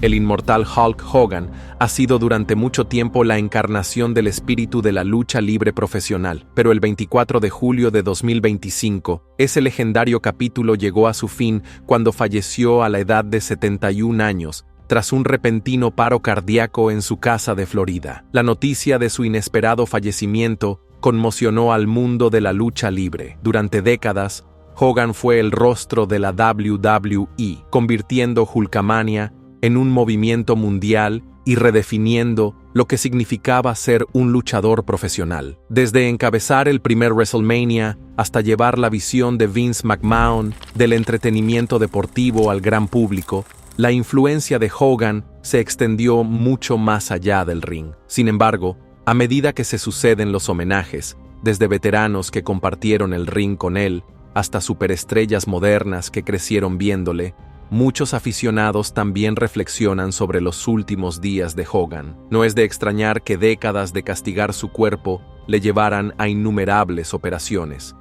El inmortal Hulk Hogan ha sido durante mucho tiempo la encarnación del espíritu de la lucha libre profesional, pero el 24 de julio de 2025, ese legendario capítulo llegó a su fin cuando falleció a la edad de 71 años, tras un repentino paro cardíaco en su casa de Florida. La noticia de su inesperado fallecimiento conmocionó al mundo de la lucha libre. Durante décadas, Hogan fue el rostro de la WWE, convirtiendo Hulkamania en un movimiento mundial y redefiniendo lo que significaba ser un luchador profesional. Desde encabezar el primer WrestleMania hasta llevar la visión de Vince McMahon del entretenimiento deportivo al gran público, la influencia de Hogan se extendió mucho más allá del ring. Sin embargo, a medida que se suceden los homenajes, desde veteranos que compartieron el ring con él, hasta superestrellas modernas que crecieron viéndole, muchos aficionados también reflexionan sobre los últimos días de Hogan. No es de extrañar que décadas de castigar su cuerpo le llevaran a innumerables operaciones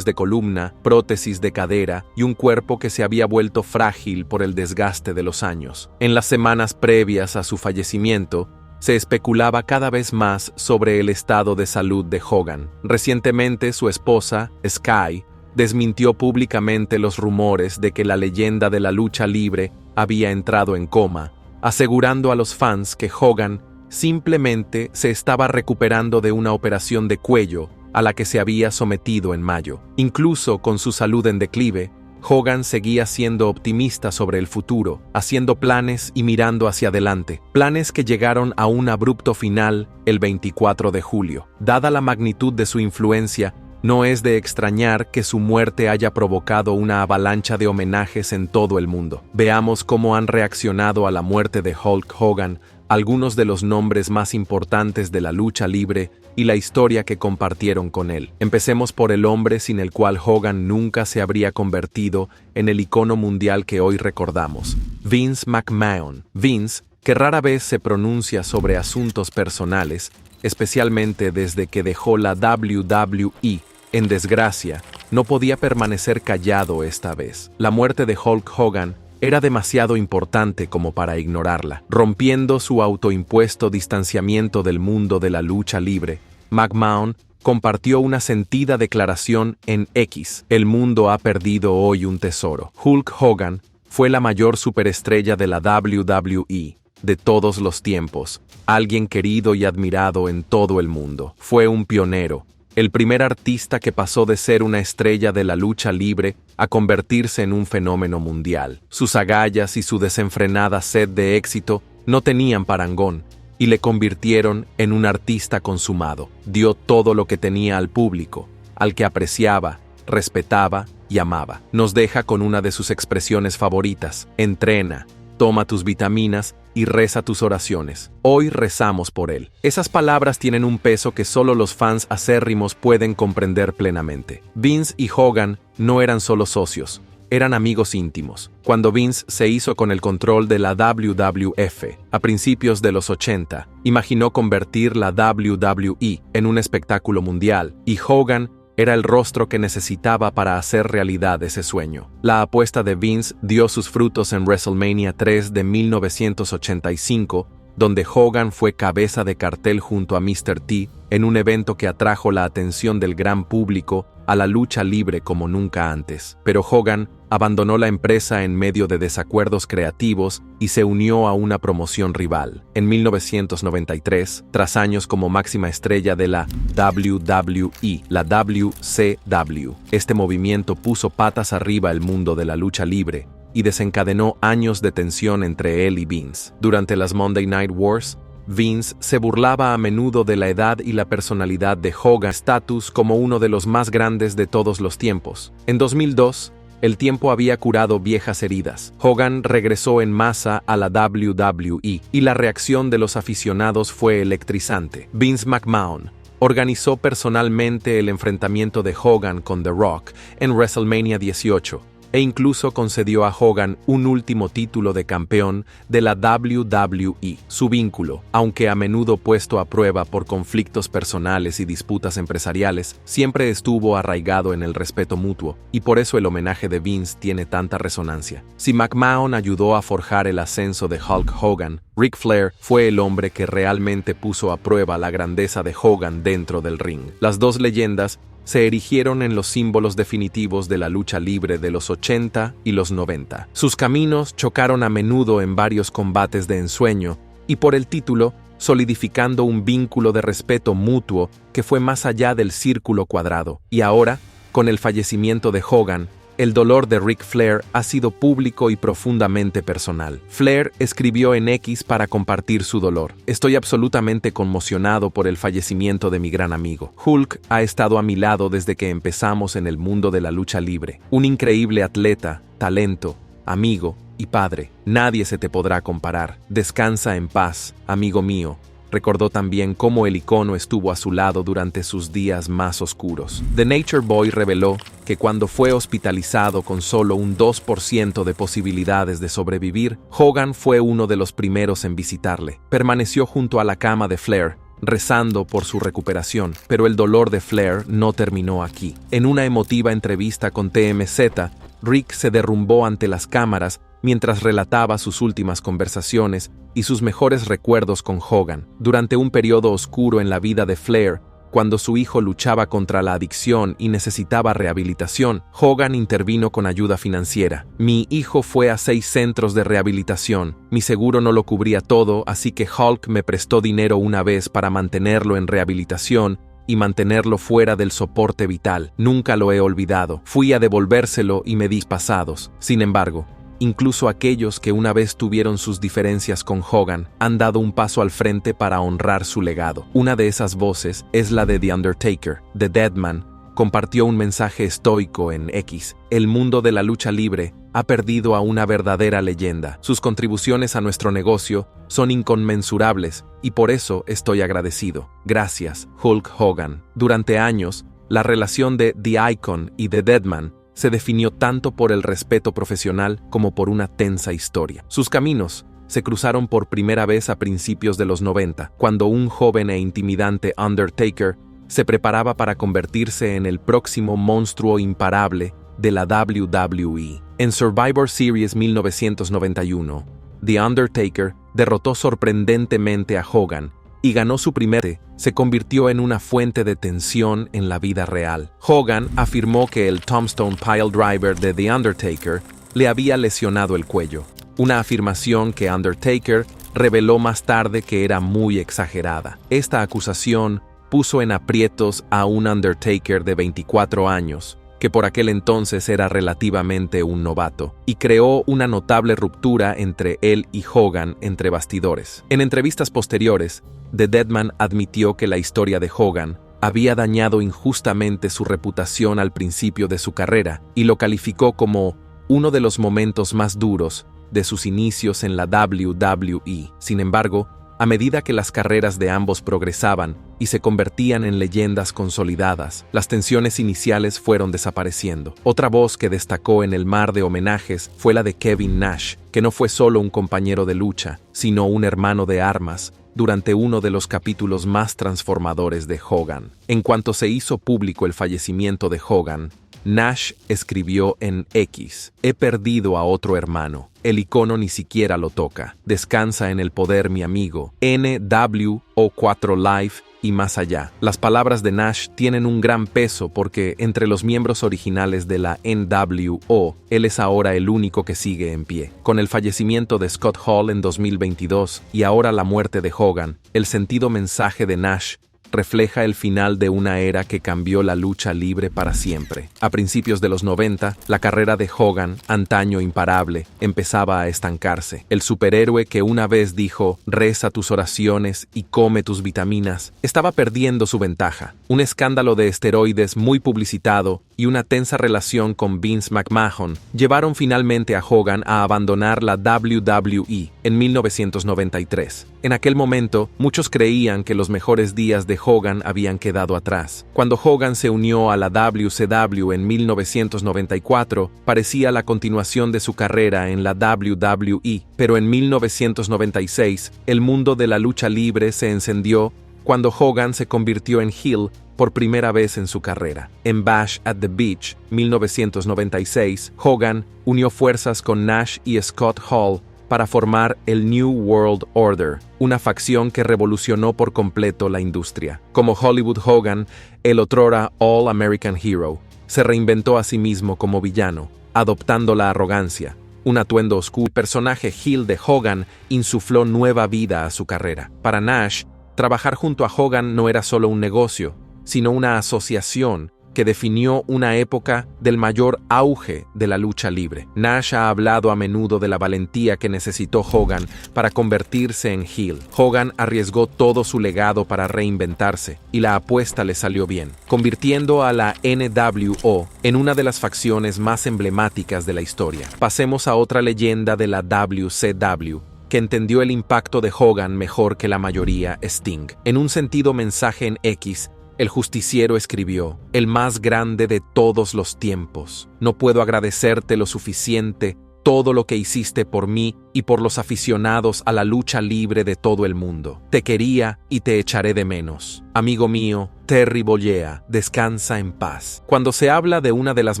de columna, prótesis de cadera y un cuerpo que se había vuelto frágil por el desgaste de los años. En las semanas previas a su fallecimiento, se especulaba cada vez más sobre el estado de salud de Hogan. Recientemente, su esposa, Sky, desmintió públicamente los rumores de que la leyenda de la lucha libre había entrado en coma, asegurando a los fans que Hogan simplemente se estaba recuperando de una operación de cuello a la que se había sometido en mayo. Incluso con su salud en declive, Hogan seguía siendo optimista sobre el futuro, haciendo planes y mirando hacia adelante, planes que llegaron a un abrupto final el 24 de julio. Dada la magnitud de su influencia, no es de extrañar que su muerte haya provocado una avalancha de homenajes en todo el mundo. Veamos cómo han reaccionado a la muerte de Hulk Hogan algunos de los nombres más importantes de la lucha libre y la historia que compartieron con él. Empecemos por el hombre sin el cual Hogan nunca se habría convertido en el icono mundial que hoy recordamos: Vince McMahon. Vince, que rara vez se pronuncia sobre asuntos personales, especialmente desde que dejó la WWE en desgracia, no podía permanecer callado esta vez. La muerte de Hulk Hogan era demasiado importante como para ignorarla. Rompiendo su autoimpuesto distanciamiento del mundo de la lucha libre, McMahon compartió una sentida declaración en X: "El mundo ha perdido hoy un tesoro". Hulk Hogan fue la mayor superestrella de la WWE de todos los tiempos, alguien querido y admirado en todo el mundo. Fue un pionero, el primer artista que pasó de ser una estrella de la lucha libre a convertirse en un fenómeno mundial. Sus agallas y su desenfrenada sed de éxito no tenían parangón y le convirtieron en un artista consumado. Dio todo lo que tenía al público, al que apreciaba, respetaba y amaba. Nos deja con una de sus expresiones favoritas: entrena, toma tus vitaminas y reza tus oraciones. Hoy rezamos por él. Esas palabras tienen un peso que solo los fans acérrimos pueden comprender plenamente. Vince y Hogan no eran solo socios, eran amigos íntimos. Cuando Vince se hizo con el control de la WWF a principios de los 80, imaginó convertir la WWE en un espectáculo mundial, y Hogan era el rostro que necesitaba para hacer realidad ese sueño. La apuesta de Vince dio sus frutos en WrestleMania 3 de 1985, donde Hogan fue cabeza de cartel junto a Mr. T en un evento que atrajo la atención del gran público a la lucha libre como nunca antes. Pero Hogan abandonó la empresa en medio de desacuerdos creativos y se unió a una promoción rival. En 1993, tras años como máxima estrella de la WWE, la WCW, este movimiento puso patas arriba el mundo de la lucha libre y desencadenó años de tensión entre él y Vince. Durante las Monday Night Wars, Vince se burlaba a menudo de la edad y la personalidad de Hogan, estatus como uno de los más grandes de todos los tiempos. En 2002, el tiempo había curado viejas heridas. Hogan regresó en masa a la WWE y la reacción de los aficionados fue electrizante. Vince McMahon organizó personalmente el enfrentamiento de Hogan con The Rock en WrestleMania 18, e incluso concedió a Hogan un último título de campeón de la WWE. Su vínculo, aunque a menudo puesto a prueba por conflictos personales y disputas empresariales, siempre estuvo arraigado en el respeto mutuo, y por eso el homenaje de Vince tiene tanta resonancia. Si McMahon ayudó a forjar el ascenso de Hulk Hogan, Ric Flair fue el hombre que realmente puso a prueba la grandeza de Hogan dentro del ring. Las dos leyendas se erigieron en los símbolos definitivos de la lucha libre de los 80 y los 90. Sus caminos chocaron a menudo en varios combates de ensueño, y por el título, solidificando un vínculo de respeto mutuo que fue más allá del círculo cuadrado. Y ahora, con el fallecimiento de Hogan, el dolor de Ric Flair ha sido público y profundamente personal. Flair escribió en X para compartir su dolor: "Estoy absolutamente conmocionado por el fallecimiento de mi gran amigo. Hulk ha estado a mi lado desde que empezamos en el mundo de la lucha libre. Un increíble atleta, talento, amigo y padre. Nadie se te podrá comparar. Descansa en paz, amigo mío". Recordó también cómo el icono estuvo a su lado durante sus días más oscuros. The Nature Boy reveló que cuando fue hospitalizado con solo un 2% de posibilidades de sobrevivir, Hogan fue uno de los primeros en visitarle. Permaneció junto a la cama de Flair, rezando por su recuperación, pero el dolor de Flair no terminó aquí. En una emotiva entrevista con TMZ, Rick se derrumbó ante las cámaras mientras relataba sus últimas conversaciones y sus mejores recuerdos con Hogan. Durante un periodo oscuro en la vida de Flair, cuando su hijo luchaba contra la adicción y necesitaba rehabilitación, Hogan intervino con ayuda financiera. "Mi hijo fue a 6 centros de rehabilitación. Mi seguro no lo cubría todo, así que Hulk me prestó dinero una vez para mantenerlo en rehabilitación y mantenerlo fuera del soporte vital. Nunca lo he olvidado. Fui a devolvérselo y me di pasados. Sin embargo, incluso aquellos que una vez tuvieron sus diferencias con Hogan han dado un paso al frente para honrar su legado. Una de esas voces es la de The Undertaker. The Deadman compartió un mensaje estoico en X: "El mundo de la lucha libre ha perdido a una verdadera leyenda. Sus contribuciones a nuestro negocio son inconmensurables y por eso estoy agradecido. Gracias, Hulk Hogan". Durante años, la relación de The Icon y The Deadman se definió tanto por el respeto profesional como por una tensa historia. Sus caminos se cruzaron por primera vez a principios de los 90, cuando un joven e intimidante Undertaker se preparaba para convertirse en el próximo monstruo imparable de la WWE. En Survivor Series 1991, The Undertaker derrotó sorprendentemente a Hogan y ganó su primer. Se convirtió en una fuente de tensión en la vida real. Hogan afirmó que el Tombstone Pile Driver de The Undertaker le había lesionado el cuello, una afirmación que Undertaker reveló más tarde que era muy exagerada. Esta acusación puso en aprietos a un Undertaker de 24 años, que por aquel entonces era relativamente un novato, y creó una notable ruptura entre él y Hogan entre bastidores. En entrevistas posteriores, The Deadman admitió que la historia de Hogan había dañado injustamente su reputación al principio de su carrera y lo calificó como uno de los momentos más duros de sus inicios en la WWE. Sin embargo, a medida que las carreras de ambos progresaban y se convertían en leyendas consolidadas, las tensiones iniciales fueron desapareciendo. Otra voz que destacó en el mar de homenajes fue la de Kevin Nash, que no fue solo un compañero de lucha, sino un hermano de armas, durante uno de los capítulos más transformadores de Hogan. En cuanto se hizo público el fallecimiento de Hogan, Nash escribió en X: "He perdido a otro hermano. El icono ni siquiera lo toca. Descansa en el poder, mi amigo. NWO4 Life y más allá". Las palabras de Nash tienen un gran peso porque entre los miembros originales de la NWO, él es ahora el único que sigue en pie. Con el fallecimiento de Scott Hall en 2022 y ahora la muerte de Hogan, el sentido mensaje de Nash refleja el final de una era que cambió la lucha libre para siempre. A principios de los 90, la carrera de Hogan, antaño imparable, empezaba a estancarse. El superhéroe que una vez dijo "reza tus oraciones y come tus vitaminas", estaba perdiendo su ventaja. Un escándalo de esteroides muy publicitado y una tensa relación con Vince McMahon llevaron finalmente a Hogan a abandonar la WWE en 1993. En aquel momento, muchos creían que los mejores días de Hogan habían quedado atrás. Cuando Hogan se unió a la WCW en 1994, parecía la continuación de su carrera en la WWE, pero en 1996, el mundo de la lucha libre se encendió cuando Hogan se convirtió en heel por primera vez en su carrera. En Bash at the Beach, 1996, Hogan unió fuerzas con Nash y Scott Hall para formar el New World Order, una facción que revolucionó por completo la industria. Como Hollywood Hogan, el otrora All-American Hero, se reinventó a sí mismo como villano, adoptando la arrogancia. Un atuendo oscuro. El personaje heel de Hogan insufló nueva vida a su carrera. Para Nash, trabajar junto a Hogan no era solo un negocio, sino una asociación que definió una época del mayor auge de la lucha libre. Nash ha hablado a menudo de la valentía que necesitó Hogan para convertirse en heel. Hogan arriesgó todo su legado para reinventarse, y la apuesta le salió bien, convirtiendo a la NWO en una de las facciones más emblemáticas de la historia. Pasemos a otra leyenda de la WCW, que entendió el impacto de Hogan mejor que la mayoría, Sting. En un sentido mensaje en X, el justiciero escribió: «El más grande de todos los tiempos. No puedo agradecerte lo suficiente todo lo que hiciste por mí y por los aficionados a la lucha libre de todo el mundo. Te quería y te echaré de menos. Amigo mío, Terry Bollea, descansa en paz». Cuando se habla de una de las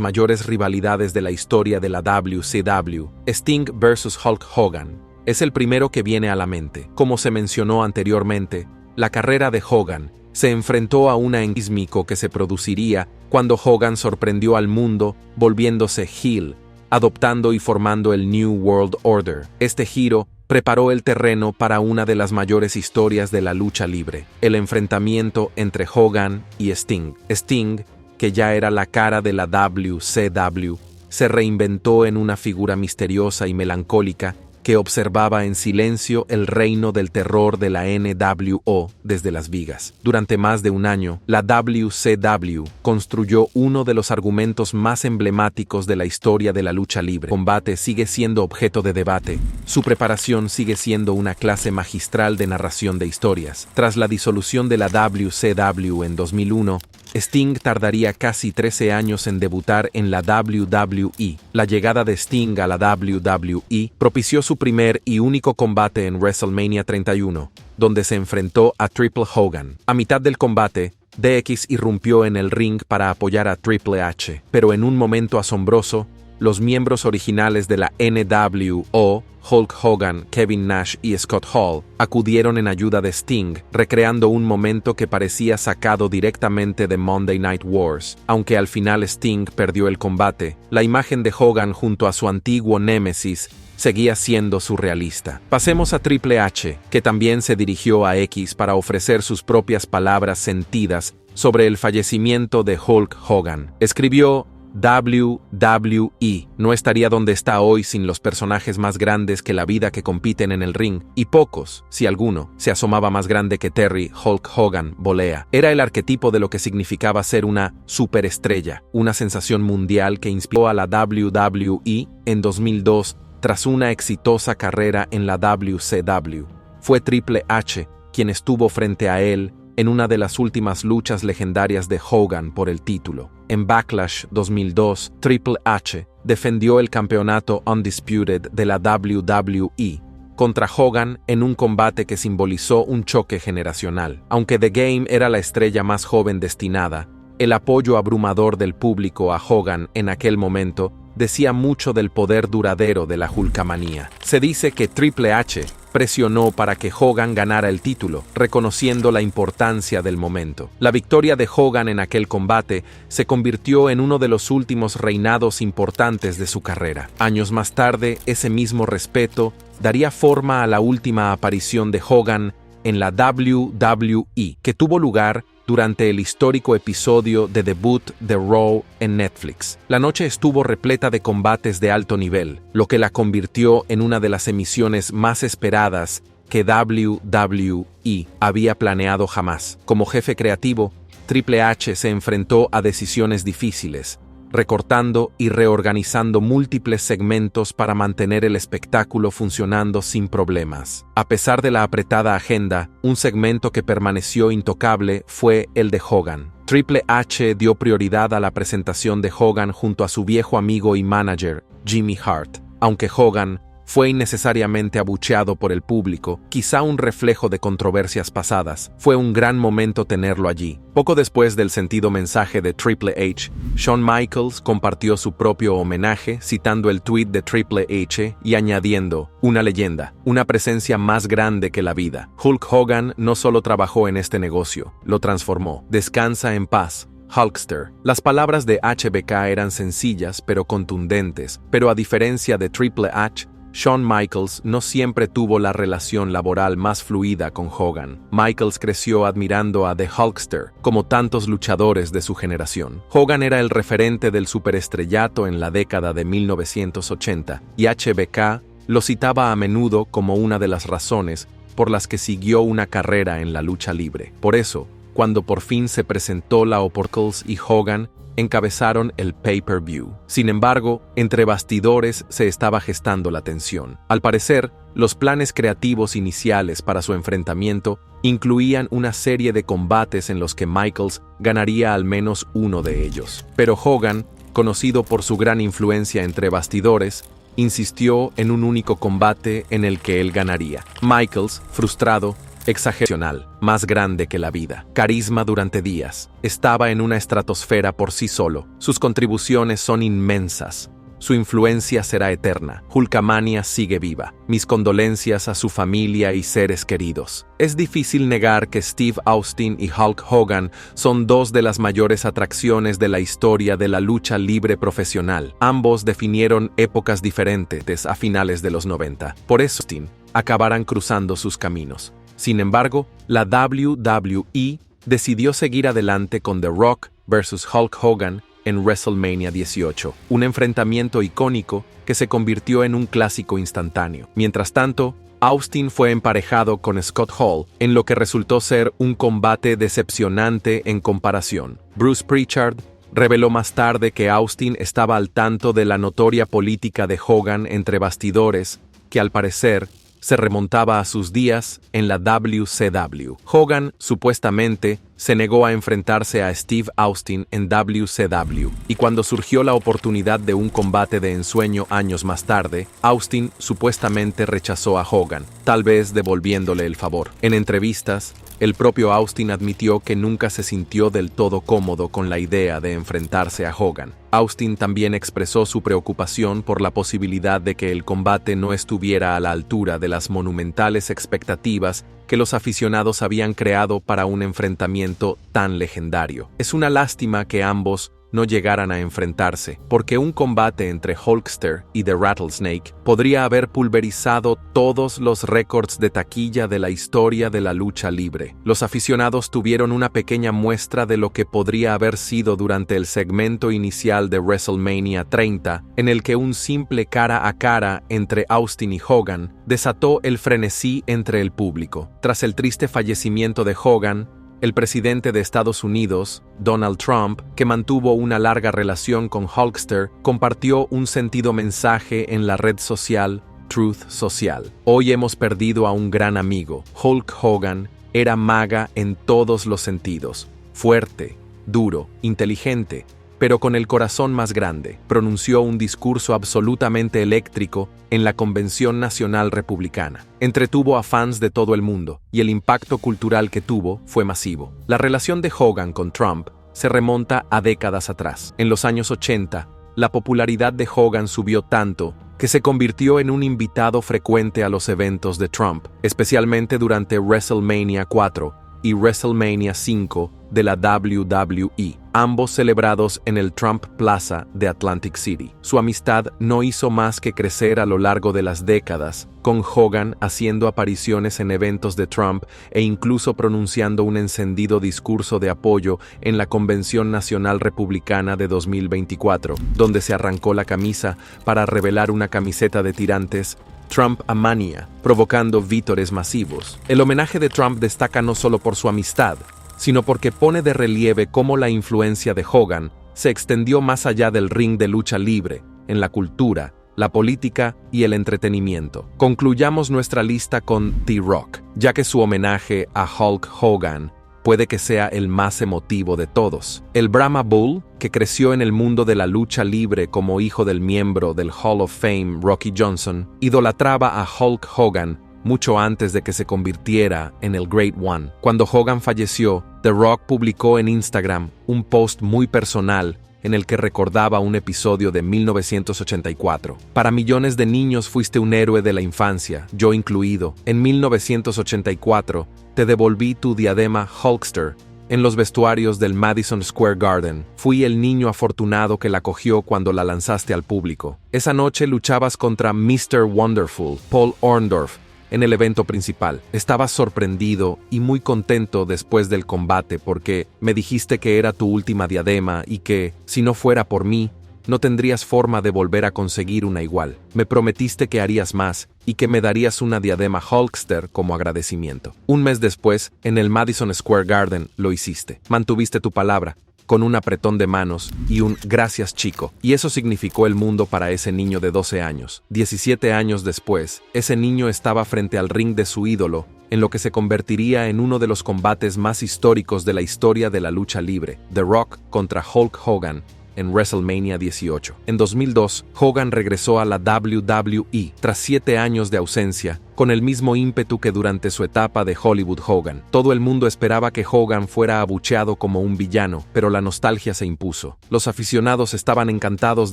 mayores rivalidades de la historia de la WCW, Sting vs. Hulk Hogan, es el primero que viene a la mente. Como se mencionó anteriormente, la carrera de Hogan se enfrentó a un sísmico que se produciría cuando Hogan sorprendió al mundo volviéndose heel, adoptando y formando el New World Order. Este giro preparó el terreno para una de las mayores historias de la lucha libre, el enfrentamiento entre Hogan y Sting. Sting, que ya era la cara de la WCW, se reinventó en una figura misteriosa y melancólica que observaba en silencio el reino del terror de la NWO desde las vigas. Durante más de un año, la WCW construyó uno de los argumentos más emblemáticos de la historia de la lucha libre. El combate sigue siendo objeto de debate. Su preparación sigue siendo una clase magistral de narración de historias. Tras la disolución de la WCW en 2001, Sting tardaría casi 13 años en debutar en la WWE. La llegada de Sting a la WWE propició su primer y único combate en WrestleMania 31, donde se enfrentó a Triple Hogan. A mitad del combate, DX irrumpió en el ring para apoyar a Triple H, pero en un momento asombroso, los miembros originales de la NWO, Hulk Hogan, Kevin Nash y Scott Hall, acudieron en ayuda de Sting, recreando un momento que parecía sacado directamente de Monday Night Wars. Aunque al final Sting perdió el combate, la imagen de Hogan junto a su antiguo némesis seguía siendo surrealista. Pasemos a Triple H, que también se dirigió a X para ofrecer sus propias palabras sentidas sobre el fallecimiento de Hulk Hogan. Escribió: WWE no estaría donde está hoy sin los personajes más grandes que la vida que compiten en el ring, y pocos, si alguno, se asomaba más grande que Terry Hulk Hogan Bollea. Era el arquetipo de lo que significaba ser una superestrella, una sensación mundial que inspiró a la WWE en 2002 tras una exitosa carrera en la WCW. Fue Triple H quien estuvo frente a él en una de las últimas luchas legendarias de Hogan por el título. En Backlash 2002, Triple H defendió el campeonato Undisputed de la WWE contra Hogan en un combate que simbolizó un choque generacional. Aunque The Game era la estrella más joven destinada, el apoyo abrumador del público a Hogan en aquel momento decía mucho del poder duradero de la Hulkamanía. Se dice que Triple H presionó para que Hogan ganara el título, reconociendo la importancia del momento. La victoria de Hogan en aquel combate se convirtió en uno de los últimos reinados importantes de su carrera. Años más tarde, ese mismo respeto daría forma a la última aparición de Hogan en la WWE, que tuvo lugar durante el histórico episodio de debut de Raw en Netflix. La noche estuvo repleta de combates de alto nivel, lo que la convirtió en una de las emisiones más esperadas que WWE había planeado jamás. Como jefe creativo, Triple H se enfrentó a decisiones difíciles, recortando y reorganizando múltiples segmentos para mantener el espectáculo funcionando sin problemas. A pesar de la apretada agenda, un segmento que permaneció intocable fue el de Hogan. Triple H dio prioridad a la presentación de Hogan junto a su viejo amigo y manager, Jimmy Hart. Aunque Hogan fue innecesariamente abucheado por el público, quizá un reflejo de controversias pasadas, fue un gran momento tenerlo allí. Poco después del sentido mensaje de Triple H, Shawn Michaels compartió su propio homenaje citando el tuit de Triple H y añadiendo: una leyenda, una presencia más grande que la vida. Hulk Hogan no solo trabajó en este negocio, lo transformó. Descansa en paz, Hulkster. Las palabras de HBK eran sencillas pero contundentes, pero a diferencia de Triple H, Shawn Michaels no siempre tuvo la relación laboral más fluida con Hogan. Michaels creció admirando a The Hulkster, como tantos luchadores de su generación. Hogan era el referente del superestrellato en la década de 1980, y HBK lo citaba a menudo como una de las razones por las que siguió una carrera en la lucha libre. Por eso, cuando por fin se presentó la oportunidad y Hogan encabezaron el pay-per-view. Sin embargo, entre bastidores se estaba gestando la tensión. Al parecer, los planes creativos iniciales para su enfrentamiento incluían una serie de combates en los que Michaels ganaría al menos uno de ellos. Pero Hogan, conocido por su gran influencia entre bastidores, insistió en un único combate en el que él ganaría. Michaels, frustrado, exageracional, más grande que la vida, carisma durante días, estaba en una estratosfera por sí solo. Sus contribuciones son inmensas. Su influencia será eterna. Hulkamania sigue viva. Mis condolencias a su familia y seres queridos. Es difícil negar que Steve Austin y Hulk Hogan son dos de las mayores atracciones de la historia de la lucha libre profesional. Ambos definieron épocas diferentes a finales de los 90. Por eso, Austin acabarán cruzando sus caminos. Sin embargo, la WWE decidió seguir adelante con The Rock vs. Hulk Hogan en WrestleMania 18, un enfrentamiento icónico que se convirtió en un clásico instantáneo. Mientras tanto, Austin fue emparejado con Scott Hall, en lo que resultó ser un combate decepcionante en comparación. Bruce Pritchard reveló más tarde que Austin estaba al tanto de la notoria política de Hogan entre bastidores, que al parecer se remontaba a sus días en la WCW. Hogan, supuestamente, se negó a enfrentarse a Steve Austin en WCW, y cuando surgió la oportunidad de un combate de ensueño años más tarde, Austin supuestamente rechazó a Hogan, tal vez devolviéndole el favor. En entrevistas, el propio Austin admitió que nunca se sintió del todo cómodo con la idea de enfrentarse a Hogan. Austin también expresó su preocupación por la posibilidad de que el combate no estuviera a la altura de las monumentales expectativas que los aficionados habían creado para un enfrentamiento tan legendario. Es una lástima que ambos no llegaran a enfrentarse, porque un combate entre Hulkster y The Rattlesnake podría haber pulverizado todos los récords de taquilla de la historia de la lucha libre. Los aficionados tuvieron una pequeña muestra de lo que podría haber sido durante el segmento inicial de WrestleMania 30, en el que un simple cara a cara entre Austin y Hogan desató el frenesí entre el público. Tras el triste fallecimiento de Hogan, el presidente de Estados Unidos, Donald Trump, que mantuvo una larga relación con Hulkster, compartió un sentido mensaje en la red social Truth Social. Hoy hemos perdido a un gran amigo. Hulk Hogan era maga en todos los sentidos. Fuerte, duro, inteligente, pero con el corazón más grande. Pronunció un discurso absolutamente eléctrico en la Convención Nacional Republicana. Entretuvo a fans de todo el mundo, y el impacto cultural que tuvo fue masivo. La relación de Hogan con Trump se remonta a décadas atrás. En los años 80, la popularidad de Hogan subió tanto que se convirtió en un invitado frecuente a los eventos de Trump, especialmente durante WrestleMania 4 y WrestleMania 5 de la WWE, ambos celebrados en el Trump Plaza de Atlantic City. Su amistad no hizo más que crecer a lo largo de las décadas, con Hogan haciendo apariciones en eventos de Trump e incluso pronunciando un encendido discurso de apoyo en la Convención Nacional Republicana de 2024, donde se arrancó la camisa para revelar una camiseta de tirantes Trump-a-mania, provocando vítores masivos. El homenaje de Trump destaca no solo por su amistad, sino porque pone de relieve cómo la influencia de Hogan se extendió más allá del ring de lucha libre, en la cultura, la política y el entretenimiento. Concluyamos nuestra lista con The Rock, ya que su homenaje a Hulk Hogan puede que sea el más emotivo de todos. El Brahma Bull, que creció en el mundo de la lucha libre como hijo del miembro del Hall of Fame Rocky Johnson, idolatraba a Hulk Hogan mucho antes de que se convirtiera en el Great One. Cuando Hogan falleció, The Rock publicó en Instagram un post muy personal en el que recordaba un episodio de 1984. Para millones de niños fuiste un héroe de la infancia, yo incluido. En 1984, te devolví tu diadema Hulkster en los vestuarios del Madison Square Garden. Fui el niño afortunado que la cogió cuando la lanzaste al público. Esa noche luchabas contra Mr. Wonderful, Paul Orndorff, en el evento principal. Estabas sorprendido y muy contento después del combate porque me dijiste que era tu última diadema y que, si no fuera por mí, no tendrías forma de volver a conseguir una igual. Me prometiste que harías más y que me darías una diadema Hulkster como agradecimiento. Un mes después, en el Madison Square Garden, lo hiciste. Mantuviste tu palabra, con un apretón de manos y un «gracias, chico». Y eso significó el mundo para ese niño de 12 años. 17 años después, ese niño estaba frente al ring de su ídolo, en lo que se convertiría en uno de los combates más históricos de la historia de la lucha libre, The Rock contra Hulk Hogan, en WrestleMania 18. En 2002, Hogan regresó a la WWE tras 7 años de ausencia, con el mismo ímpetu que durante su etapa de Hollywood Hogan. Todo el mundo esperaba que Hogan fuera abucheado como un villano, pero la nostalgia se impuso. Los aficionados estaban encantados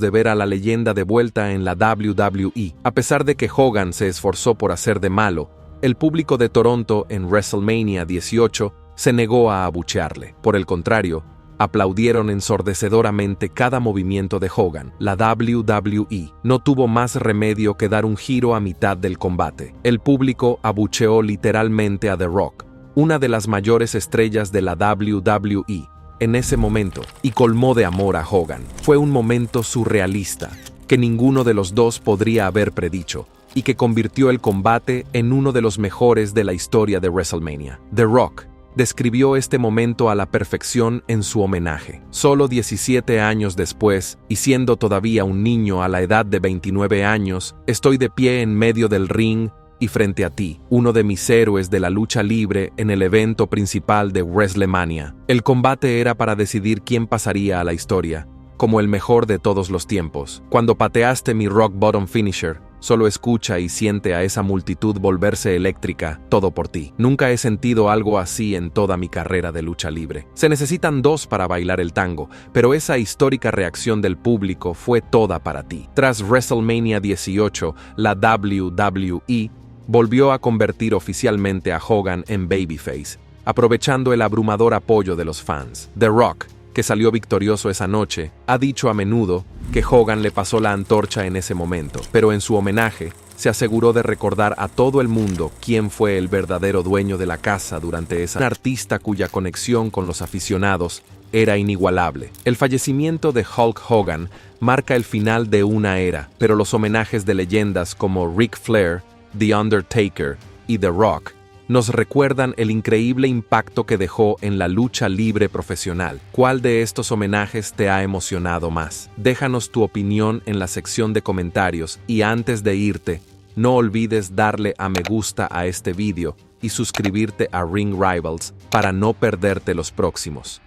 de ver a la leyenda de vuelta en la WWE. A pesar de que Hogan se esforzó por hacer de malo, el público de Toronto en WrestleMania 18 se negó a abuchearle. Por el contrario, aplaudieron ensordecedoramente cada movimiento de Hogan. La WWE no tuvo más remedio que dar un giro a mitad del combate. El público abucheó literalmente a The Rock, una de las mayores estrellas de la WWE, en ese momento, y colmó de amor a Hogan. Fue un momento surrealista, que ninguno de los dos podría haber predicho, y que convirtió el combate en uno de los mejores de la historia de WrestleMania. The Rock describió este momento a la perfección en su homenaje. Solo 17 años después, y siendo todavía un niño a la edad de 29 años, estoy de pie en medio del ring y frente a ti, uno de mis héroes de la lucha libre en el evento principal de WrestleMania. El combate era para decidir quién pasaría a la historia, como el mejor de todos los tiempos. Cuando pateaste mi Rock Bottom Finisher, solo escucha y siente a esa multitud volverse eléctrica, todo por ti. Nunca he sentido algo así en toda mi carrera de lucha libre. Se necesitan dos para bailar el tango, pero esa histórica reacción del público fue toda para ti. Tras WrestleMania 18, la WWE volvió a convertir oficialmente a Hogan en babyface, aprovechando el abrumador apoyo de los fans. The Rock, que salió victorioso esa noche, ha dicho a menudo que Hogan le pasó la antorcha en ese momento, pero en su homenaje se aseguró de recordar a todo el mundo quién fue el verdadero dueño de la casa durante esa. Un artista cuya conexión con los aficionados era inigualable. El fallecimiento de Hulk Hogan marca el final de una era, pero los homenajes de leyendas como Ric Flair, The Undertaker y The Rock nos recuerdan el increíble impacto que dejó en la lucha libre profesional. ¿Cuál de estos homenajes te ha emocionado más? Déjanos tu opinión en la sección de comentarios y antes de irte, no olvides darle a me gusta a este vídeo y suscribirte a Ring Rivals para no perderte los próximos.